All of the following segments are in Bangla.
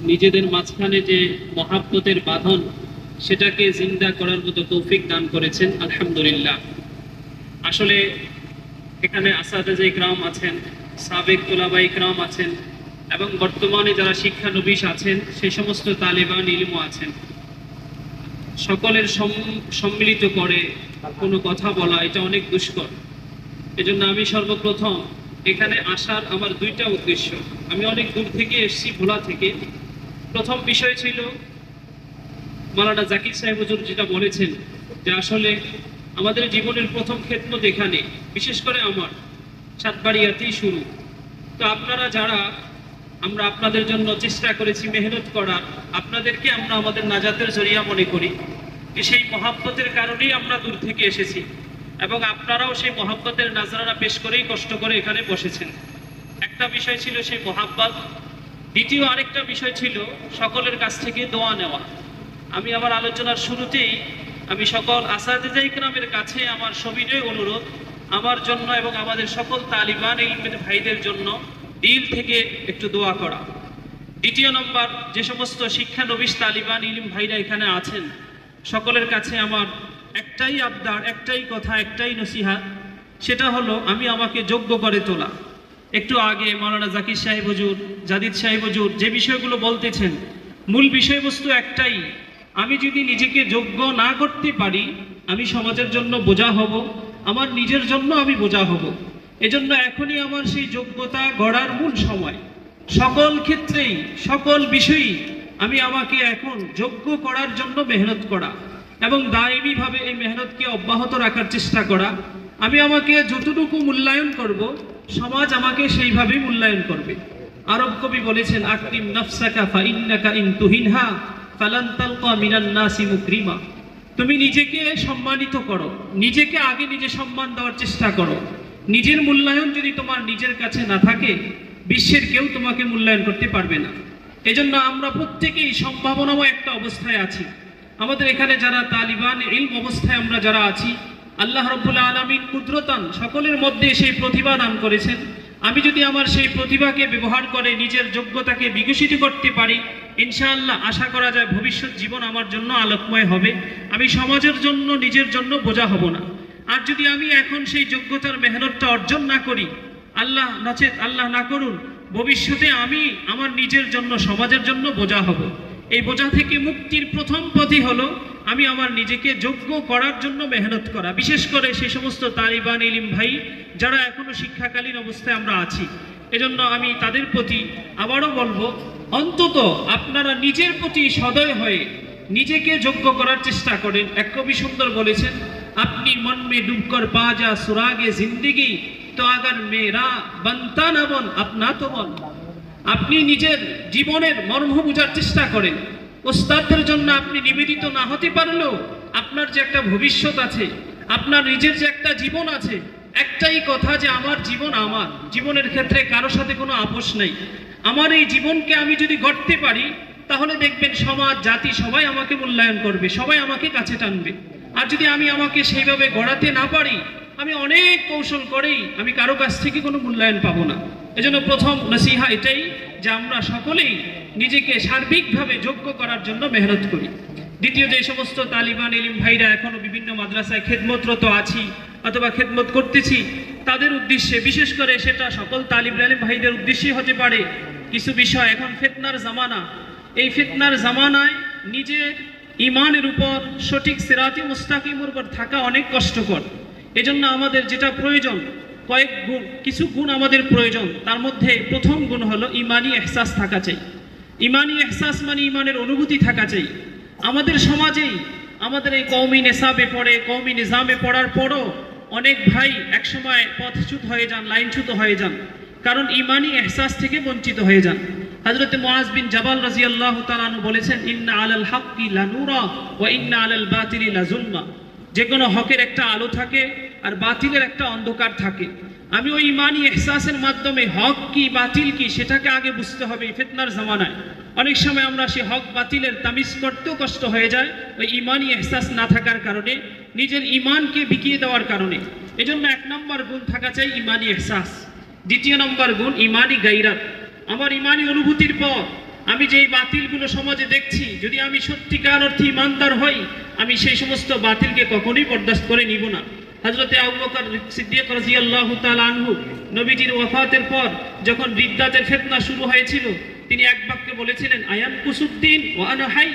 নিজেদের মাঝখানে যে মহাব্বতের বাঁধন সেটাকে জিন্দা করার মতো তৌফিক দান করেছেন, আলহামদুলিল্লাহ। আসলে এখানে আসাদাজে ইকরাম আছেন, সাবেক তোলাবা ইকরাম আছেন, এবং বর্তমানে যারা শিক্ষানবিশ আছেন সেই সমস্ত তালেবান ইলমও আছেন। সকলের সম্মিলিত করে কোনো কথা বলা এটা অনেক দুষ্কর। এজন্য আমি সর্বপ্রথম এখানে আসার আমার দুইটা উদ্দেশ্য। আমি অনেক দূর থেকে এসেছি, ভোলা থেকে। প্রথম বিষয় ছিল মাওলানা জাকির সাহেব হুজুর যেটা বলেছেন যে আসলে আমাদের জীবনের প্রথম খেদমত এখানে, বিশেষ করে আমার সাতবাড়িয়াতেই শুরু। তো আপনারা যারা, আমরা আপনাদের জন্য চেষ্টা করেছি মেহনত করার, আপনাদেরকে আমরা আমাদের নাজাতের জরিয়া মনে করি। সেই মহাব্বতের কারণেই আমরা দূর থেকে এসেছি, এবং আপনারাও সেই মহাব্বতের নাজরানা পেশ করেই কষ্ট করে এখানে বসেছেন। একটা বিষয় ছিল সেই মহাব্বত। দ্বিতীয় আরেকটা বিষয় ছিল সকলের কাছ থেকে দোয়া নেওয়া। আমি আমার আলোচনার শুরুতেই আমি সকল আসাদিজা ইকরামের কাছে আমার সবিনয় অনুরোধ, আমার জন্য এবং আমাদের সকল তালিবান ইলমের ভাইদের জন্য দিল থেকে একটু দোয়া করা। দ্বিতীয় নম্বর, যে সমস্ত শিক্ষানবিশ তালিবান ইলম ভাইরা এখানে আছেন সকলের কাছে আমার একটাই আবদার, একটাই কথা, একটাই নসিহাত, সেটা হলো আমি আমাকে যোগ্য করে তোলা। একটু আগে মাওলানা জাকির সাহেব হুজুর, জাদিদ সাহেব হুজুর যে বিষয়গুলো বলতেছেন, মূল বিষয়বস্তু একটাই, আমি যদি নিজেকে যোগ্য না করতে পারি আমি সমাজের জন্য বোঝা হব, আমার নিজের জন্য আমি বোঝা হব। এজন্য এখনই আমার সেই যোগ্যতা গড়ার মূল সময়। সকল ক্ষেত্রেই, সকল বিষয়েই আমি আমাকে এখন যোগ্য করার জন্য মেহনত করা এবং দায়মীভাবে এই মেহনতকে অব্যাহত রাখার চেষ্টা করা। আমি আমাকে যতটুকু মূল্যায়ন করব সমাজ আমাকে সেইভাবেই মূল্যায়ন করবে। আরব কবি বলেছেন, আকরিম নাফসাকা ফাইন্নাকা ইন তুহিনহা ফালান তালকা মিনান নাসি মুকরিমা। তুমি নিজেকে সম্মানিত করো, নিজেকে আগে নিজে সম্মান দেওয়ার চেষ্টা করো। নিজের মূল্যায়ন যদি তোমার নিজের কাছে না থাকে বিশ্বের কেউ তোমাকে মূল্যায়ন করতে পারবে না। এজন্য আমরা প্রত্যেকেই সম্ভাবনাময় একটা অবস্থায় আছি। আমাদের এখানে যারা তালিবান ইলম অবস্থায় আমরা যারা আছি, আল্লাহ রাব্বুল আলামিন কুদরতান সকলের মধ্যে সেই প্রতিভা দান করেছেন। আমি যদি আমার সেই প্রতিভাকে ব্যবহার করে নিজের যোগ্যতাকে বিকশিত করতে পারি, ইনশাআল্লাহ আশা করা যায় ভবিষ্যৎ জীবন আমার জন্য আলোকময় হবে। আমি সমাজের জন্য, নিজের জন্য বোঝা হব না। আর যদি আমি এখন সেই যোগ্যতার মেহনতটা অর্জন না করি, আল্লাহ নচেত আল্লাহ না করুন, ভবিষ্যতে আমি আমার নিজের জন্য, সমাজের জন্য বোঝা হব। এই বোঝা থেকে মুক্তির প্রথম পথই হলো আমি আমার নিজেকে যোগ্য করার জন্য মেহনত করা। বিশেষ করে সেই সমস্ত তালিবান ইলম ভাই যারা এখনো শিক্ষাকালীন অবস্থায় আমরা আছি, এজন্য আমি তাদের প্রতি আবারও বলবো, অন্তত আপনারা নিজের প্রতি সদয় হয়ে নিজেকে যোগ্য করার চেষ্টা করেন। এক কবি সুন্দর বলেছেন, আপনি মন মে ডুবকর পা যা সুরাগে জিন্দেগি তো আগার মেরা বনতা না বন আপনা তো বন। আপনি নিজের জীবনের মর্ম বোঝার চেষ্টা করেন। ওস্তাদদের জন্য আপনি নিবেদিত না হতে পারলেও আপনার যে একটা ভবিষ্যৎ আছে, আপনার নিজের যে একটা জীবন আছে, একটাই কথা যে আমার জীবন, আমার জীবনের ক্ষেত্রে কারো সাথে কোনো আপোষ নেই। আমার এই জীবনকে আমি যদি গড়তে পারি তাহলে দেখবেন সমাজ, জাতি সবাই আমাকে মূল্যায়ন করবে, সবাই আমাকে কাছে টানবে। আর যদি আমি আমাকে সেইভাবে গড়াতে না পারি, আমি অনেক কৌশল করেই আমি কারো কাছ থেকে কোনো মূল্যায়ন পাবো না। এজন্য প্রথম নসিহা এটাই যে আমরা সকলেই নিজেকে সার্বিকভাবে যোগ্য করার জন্য মেহনত করি। দ্বিতীয়, যে সমস্ত তালিবান ইলম ভাইরা এখনো বিভিন্ন মাদ্রাসায় খেদমতরত আছি অথবা খেদমত করতেছি, তাদের উদ্দেশ্যে, বিশেষ করে সেটা সকল তালিবান ইলম ভাইদের উদ্দেশ্যেই হতে পারে, কিছু বিষয়। এখন ফিতনার জামানা, এই ফিতনার জামানায় নিজের ইমানের উপর, সঠিক সিরাতি মুস্তাকিমের উপর থাকা অনেক কষ্টকর। এজন্য আমাদের যেটা প্রয়োজন, কয়েক গুণ, কিছু গুণ আমাদের প্রয়োজন। তার মধ্যে প্রথম গুণ হলো ইমানি এহসাস থাকা চাই। ইমানি এহসাস মানে ইমানের অনুভূতি থাকা চাই। আমাদের সমাজেই, আমাদের এই কওমি নেশাবে পড়ে, কওমি নিজামে পড়ার পরও অনেক ভাই একসময় পথচ্যুত হয়ে যান, লাইনচ্যুত হয়ে যান, কারণ ইমানি এহসাস থেকে বঞ্চিত হয়ে যান। হযরত মুআজ বিন জাবাল রাদিয়াল্লাহু তাআলা আনহু বলেছেন, ইন্না আলাল হাক্কি লানুরা ওয়া ইন্না আলাল বাতিলি লাযুলমা। যে কোনো হকের একটা আলো থাকে আর বাতিলের একটা অন্ধকার থাকে। আমি ওই ইমানি এহসাসের মাধ্যমে হক কি বাতিল কি সেটাকে আগে বুঝতে হবে। ফিতনার জামানায় অনেক সময় আমরা সেই হক বাতিলের তামিজ করতেও কষ্ট হয়ে যায়, ওই ইমানি এহসাস না থাকার কারণে, নিজের ইমানকে বিকিয়ে দেওয়ার কারণে। এজন্য এক নম্বর গুণ থাকা চাই ইমানি এহসাস। দ্বিতীয় নম্বর গুণ ইমানি গায়রাত। আমার ইমানি অনুভূতির পর আমি যেই বাতিলগুলো সমাজে দেখছি, যদি আমি সত্যিকার অর্থে ইমানদার হই, আমি সেই সমস্ত বাতিলকে কখনোই বরদাস্ত করে নিব না। হযরতে আবু বকর সিদ্দিক রাদিয়াল্লাহু তাআলা আনহু নবীজির ওয়াফাতের পর যখন রিদ্দাতের ফিতনা শুরু হয়েছিল, তিনি এক বাক্যে বলেছিলেন, আয়ান কুসুদ্দিন ওয়া আনা হাই,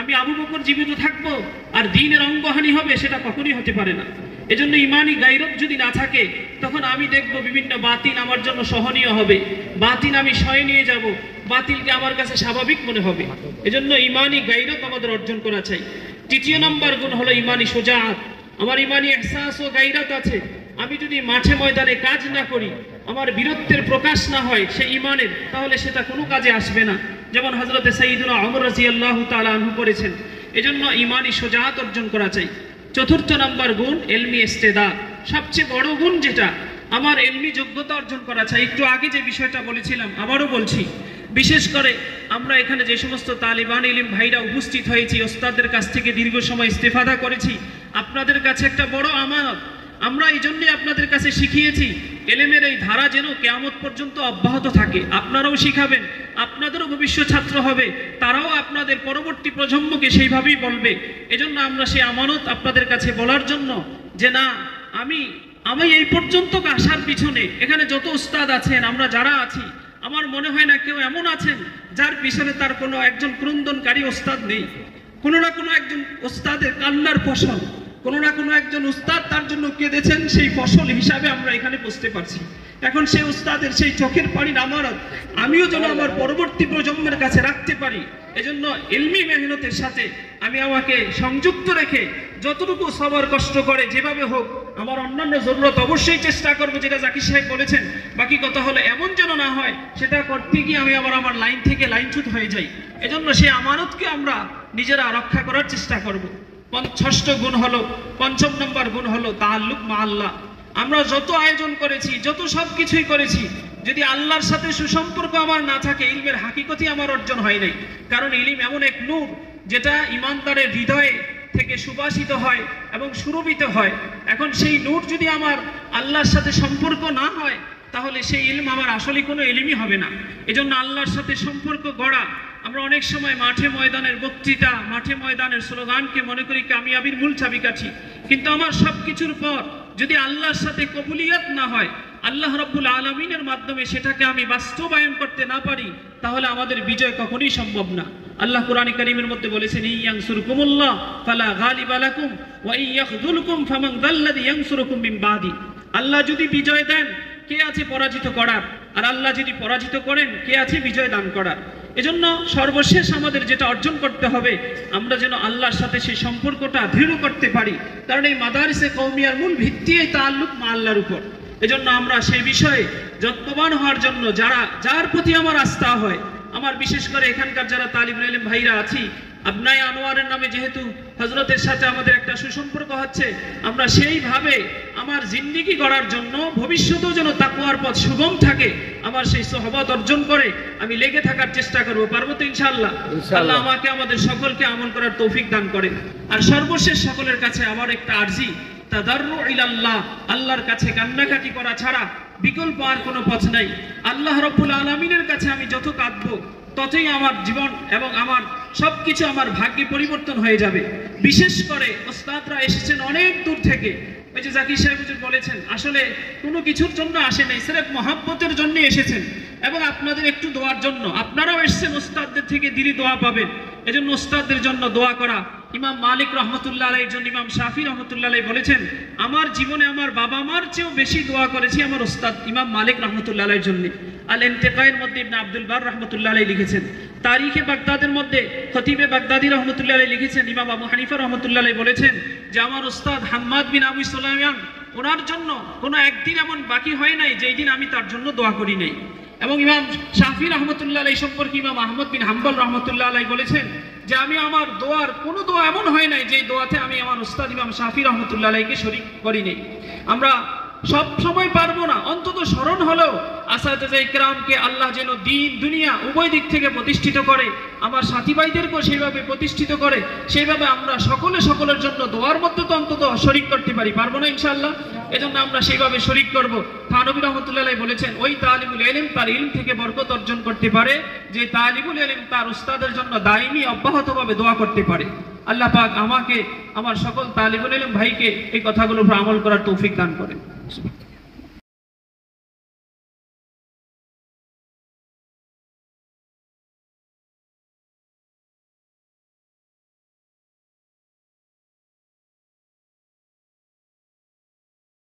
আমি আবু বকর জীবিত থাকবো আর দ্বীনের অঙ্গহানি হবে, সেটা কখনোই হতে পারে না। এজন্য ইমানি গায়রত যদি না থাকে, তখন আমি দেখব বিভিন্ন বাতিল আমার জন্য সহনীয় হবে, বাতিল আমি সয়ে নিয়ে যাব, বাতিলকে আমার কাছে স্বাভাবিক মনে হবে। এজন্য ইমানি গায়রত আমাদের অর্জন করা চাই। তৃতীয় নম্বর গুণ হলো ইমানি সুজাআত। আমার ইমানি ইহসাস ও গায়রত আছে। আমি যদি মাঠে ময়দানে কাজ না করি, আমার বীরত্বের প্রকাশ না হয় সেই ইমানের, তাহলে সেটা কোনো কাজে আসবে না। যেমন হযরতে সাইয়্যিদুনা ওমর রাদিয়াল্লাহু তাআলা আনহু করেছেন। এজন্য ইমানি সুজাআত অর্জন করা চাই। চতুর্থ নম্বর গুণ ইলমি ইস্তেদাদ। সবচেয়ে বড় গুণ যেটা, আমার ইলমি যোগ্যতা অর্জন করা চাই। একটু আগে যে বিষয়টা বলেছিলাম আবারও বলছি, বিশেষ করে আমরা এখানে যে সমস্ত তালিবান ইলম ভাইরা উপস্থিত হয়েছি, ওস্তাদের কাছ থেকে দীর্ঘ সময় ইস্তেফাদা করেছি, আপনাদের কাছে একটা বড় আমানত। আমরা এই জন্যই আপনাদের কাছে শিখিয়েছি, এলেমের এই ধারা যেন কিয়ামত পর্যন্ত অব্যাহত থাকে। আপনারাও শিখাবেন, আপনাদেরও ভবিষ্যৎ ছাত্র হবে, তারাও আপনাদের পরবর্তী প্রজন্মকে সেইভাবেই বলবে। এজন্য আমরা সেই আমানত আপনাদের কাছে বলার জন্য যে না, আমি এই পর্যন্ত আসার পিছনে এখানে যত উস্তাদ আছেন, আমরা যারা আছি, আমার মনে হয় না কেউ এমন আছেন যার পিছনে তার কোনো একজন ক্রন্দনকারী ওস্তাদ নেই। কোনো না কোনো একজন ওস্তাদের কান্নার ফসল, কোনো না কোনো একজন উস্তাদ তার জন্য কেঁদেছেন, সেই ফসল হিসাবে আমরা এখানে বুঝতে পারছি। এখন সেই উস্তাদের সেই চোখের পানির আমানত আমিও যেন আমার পরবর্তী প্রজন্মের কাছে রাখতে পারি। এজন্য ইলমি মেহনতের সাথে আমি আমাকে সংযুক্ত রেখে যতটুকু সবার কষ্ট করে যেভাবে হোক আমার অন্যান্য জরুরত অবশ্যই চেষ্টা করবো, যেটা জাকির সাহেব বলেছেন। বাকি কথা হলো এমন যেন না হয় সেটা করতে গিয়ে আমি আবার আমার লাইন থেকে লাইনচ্যুত হয়ে যাই। এজন্য সেই আমানতকে আমরা নিজেরা রক্ষা করার চেষ্টা করব। ষষ্ঠ গুণ হলো, পঞ্চম নম্বর গুণ হলো তাআল্লুক মা আল্লাহ। আমরা যত আয়োজন করেছি, যত সব কিছুই করেছি, যদি আল্লাহর সাথে সুসম্পর্ক আমার না থাকে, ইলমের হাকিকতই আমার অর্জন হয় নাই। কারণ ইলম এমন এক নূর যেটা ইমানদারের হৃদয়ে থেকে সুবাসিত হয় এবং সুরভিত হয়। এখন সেই নূর যদি আমার আল্লাহর সাথে সম্পর্ক না হয়, তাহলে সেই ইলম আমার আসলে কোনো ইলমই হবে না। এজন্য আল্লাহর সাথে সম্পর্ক গড়া। আমরা অনেক সময় মাঠে ময়দানের বক্তৃতা, মাঠে ময়দানের স্লোগানকে মনে করি কামিয়াবির মূল চাবিকাঠি, কিন্তু আমার সব কিছুর পর যদি আল্লাহর সাথে কবুলিয়ত না হয়, আল্লাহ রাব্বুল আলামিনের মাধ্যমে সেটাকে আমি বাস্তবায়ন করতে না পারি, তাহলে আমাদের বিজয় কখনোই সম্ভব না। আল্লাহ কোরআনে কারীমের মধ্যে বলেছেন, ইয়ানসুরকুমুল্লাহ ফালা গালিবা লাকুম ওয়া ইয়াখযুলকুম ফামান যাল্লাযী ইয়ানসুরকুম মিন বাদি। আল্লাহ যদি বিজয় দেন, কে আছে পরাজিত করার? আর আল্লাহ যদি পরাজিত করেন, কে আছে বিজয় দান করার? এজন্য সর্বশেষ আমাদের যেটা অর্জন করতে হবে, আমরা যেন আল্লাহর সাথে সেই সম্পর্কটা দৃঢ় করতে পারি। কারণ এই মাদারিসে কওমিয়ার মূল ভিত্তি এই তাআল্লুক মা আল্লাহর উপর। এজন্য আমরা সেই বিষয়ে যত্নবান হওয়ার জন্য, যার প্রতি আমার আস্থা হয়, আমার বিশেষ করে এখানকার যারা তালিবুল ইলম ভাইরা আছি, আবনায়ে আনোয়ারের নামে যেহেতু হযরতের সাথে আমাদের একটা সুসম্পর্ক হচ্ছে, আমরা সেইভাবে আমার জিন্দেগি গড়ার জন্য ভবিষ্যতেও যেন তাকওয়ার পথ সুগম থাকে, আমার সেই সোহবত অর্জন করে আমি লেগে থাকার চেষ্টা করব। পারবো তো ইনশাআল্লাহ? আল্লাহ আমাকে আমাদের সকলকে আমল করার তৌফিক দান করেন। আর সর্বশেষ সকলের কাছে আমার একটা আরজি, তাদাররু ইলাল্লাহ, আল্লাহর কাছে কান্নাকাটি করা ছাড়া বিকল্প আর কোনো পথ নাই। আল্লাহ রাব্বুল আলামিনের কাছে আমি যত কাঁদবো, ততই আমার জীবন এবং আমার সবকিছু, আমার ভাগ্যে পরিবর্তন হয়ে যাবে। বিশেষ করে ওস্তাদরা এসেছেন অনেক দূর থেকে। ওই যে জাকির সাহেব বলেছেন, আসলে কোনো কিছুর জন্য আসে নাই, সির্ফ মহব্বতের জন্য এসেছেন এবং আপনাদের একটু দোয়ার জন্য। আপনারাও এসেছেন, ওস্তাদদের থেকে দিলি দোয়া পাবেন। এজন্য ওস্তাদদের জন্য দোয়া করা। ইমাম মালিক রহমতুল্লাহ আলাইহির জন্য ইমাম শাফি রহমতুল্লাহ আলাইহি বলেছেন, আমার জীবনে আমার বাবা মার চেয়েও বেশি দোয়া করেছি আমার ওস্তাদ ইমাম মালিক রহমতুল্লাহ আলাইহির জন্য। আল ইন্তিকায়ের মধ্যে ইবনে আব্দুল বার রহমতুল্লাহ আলাইহি লিখেছেন। তারিখে বাগদাদের মধ্যে খতিবে বাগদাদি রহমতুল্লাহ আলাইহি লিখেছেন, ইমাম আবু হানিফা রহমতুল্লাহ আলাইহি বলেছেন যে আমার ওস্তাদ হাম্মাদ বিন আবু সুলাইমান, ওনার জন্য কোনো একদিন এমন বাকি হয় নাই যেই দিন আমি তার জন্য দোয়া করি নাই। এবং ইমাম শাফি রহমতুল্লাহ আলাইহি সম্পর্কে ইমাম আহমদ বিন হাম্বল রহমতুল্লাহ আলাইহি বলেছেন যে আমি আমার দোয়ার কোনো দোয়া এমন হয় নাই যে দোয়াতে আমি আমার উস্তাদ ইমাম শাফি রহমতুল্লাহ আলাইহিকে শরীক করি নাই। আমরা সব সময় পারবো না, অন্তত স্মরণ হলেও আসাতিজা ইকরামকে আল্লাহ যেন দিন দুনিয়া উভয় দিক থেকে প্রতিষ্ঠিত করে, আমার সাথী ভাইদেরকেও সেইভাবে প্রতিষ্ঠিত করে, সেইভাবে আমরা সকলের জন্য দোয়ার মধ্যে তো অন্তত শরীক করতে পারি। পারবো না ইনশাআল্লাহ? এজন্য আমরা সেইভাবে শরীক করব। থানবী রহমতুল্লাহ আলাইহি বলেছেন, ওই তালিবুল ইলম তার ইলম থেকে বরকত অর্জন করতে পারে যে তালিবুল ইলম তার উস্তাদের জন্য দাইমি অব্যাহতভাবে দোয়া করতে পারে। আল্লাহ পাক আমাকে, আমার সকল তালিবুল ইলম ভাইকে এই কথাগুলোর উপর আমল করার তৌফিক দান করেন।